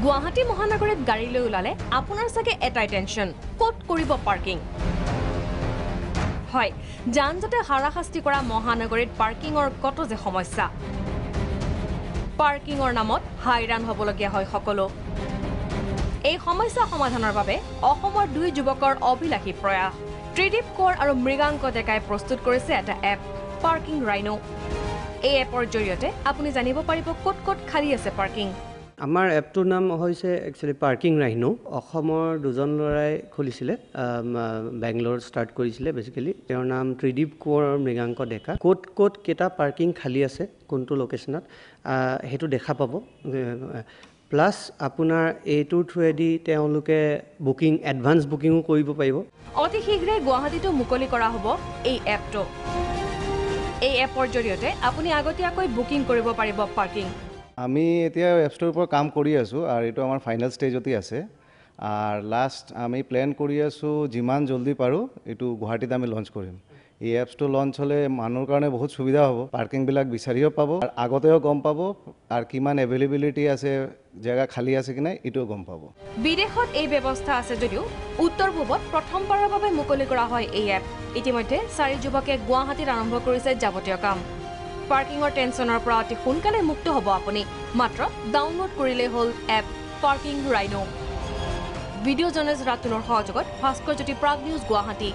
গুৱাহাটী মহানগৰীত গাড়ী লৈ ওলালে আপোনাৰ চাগে এটাই টেনচন ক'ত কৰিব পাৰ্কিং হয় যানজঁটে হাৰাশাস্তি কৰা মহানগৰীত পাৰ্কিংৰ কত যে সমস্যা পাৰ্কিংৰ নামত হাইৰাণ হ'বলগীয়া হয় সকলো এই সমস্যা সমাধানৰ বাবে অসমৰ দুই যুৱকৰ অভিলাষী প্ৰয়াস ত্ৰিদীপ কোঁৱৰ আৰু মৃগাংক ডেকাই প্ৰস্তুত কৰিছে এটা এপ পাৰ্কিং ৰাইনো এই এপৰ জৰিয়তে আপুনি জানিব পাৰিব ক'ত ক'ত খালী আছে পাৰ্কিং আমাৰ এপটোৰ নাম হৈছে একচুৱেলি পাৰ্কিং ৰাইনো অসমৰ দুজন ল'ৰাই খুলিছিলে বেংগলোৰ ষ্টাৰ্ট কৰিছিলে বেচিকেলি তেওঁৰ নাম ত্ৰিদীপ কোঁৱৰ আৰু মৃগাংক ডেকা ক'ত ক'ত কেইটা পাৰ্কিং খালী আছে কোনটো লোকেশ্যনত সেইটো দেখা পাব প্লাছ আপোনাৰ এইটোৰ থ্ৰুৱেদি তেওঁলোকে বুকিং এডভান্স বুকিঙো কৰিব পাৰিব অতি শীঘ্ৰে গুৱাহাটীতো মুকলি কৰা হ'ব এই এপটো এই এপৰ জৰিয়তে আপুনি আগতীয়াকৈ বুকিং কৰিব পাৰিব পাৰ্কিং আমি এতিয়া এপছটোৰ ওপৰত কাম কৰি আছোঁ আৰু এইটো আমাৰ ফাইনেল ষ্টেজতে আছে আৰু লাষ্ট আমি প্লেন কৰি আছোঁ যিমান জলদি পাৰোঁ এইটো গুৱাহাটীত আমি লঞ্চ কৰিম এই এপছটো লঞ্চ হ'লে মানুহৰ কাৰণে বহুত সুবিধা হ'ব পাৰ্কিংবিলাক বিচাৰিও পাব আৰু আগতেও গম পাব আৰু কিমান এভেইলেবিলিটি আছে জেগা খালী আছে কি নাই এইটোও গম পাব বিদেশত এই ব্যৱস্থা আছে যদিও উত্তৰ পূবত প্ৰথমবাৰৰ বাবে মুকলি কৰা হয় এই এপ ইতিমধ্যে 4 যুৱকে গুৱাহাটীত আৰম্ভ কৰিছে যাৱতীয় কাম পাৰ্কিংৰ টেনচনৰ পৰা অতি সোনকালে মুক্ত হ'ব আপুনি মাত্ৰ ডাউনলোড কৰিলে হ'ল app parking rhino video' journalist ৰাতুলৰ সহযোগত ভাস্কৰ জ্যোতি প্ৰাগ নিউজ গুৱাহাটী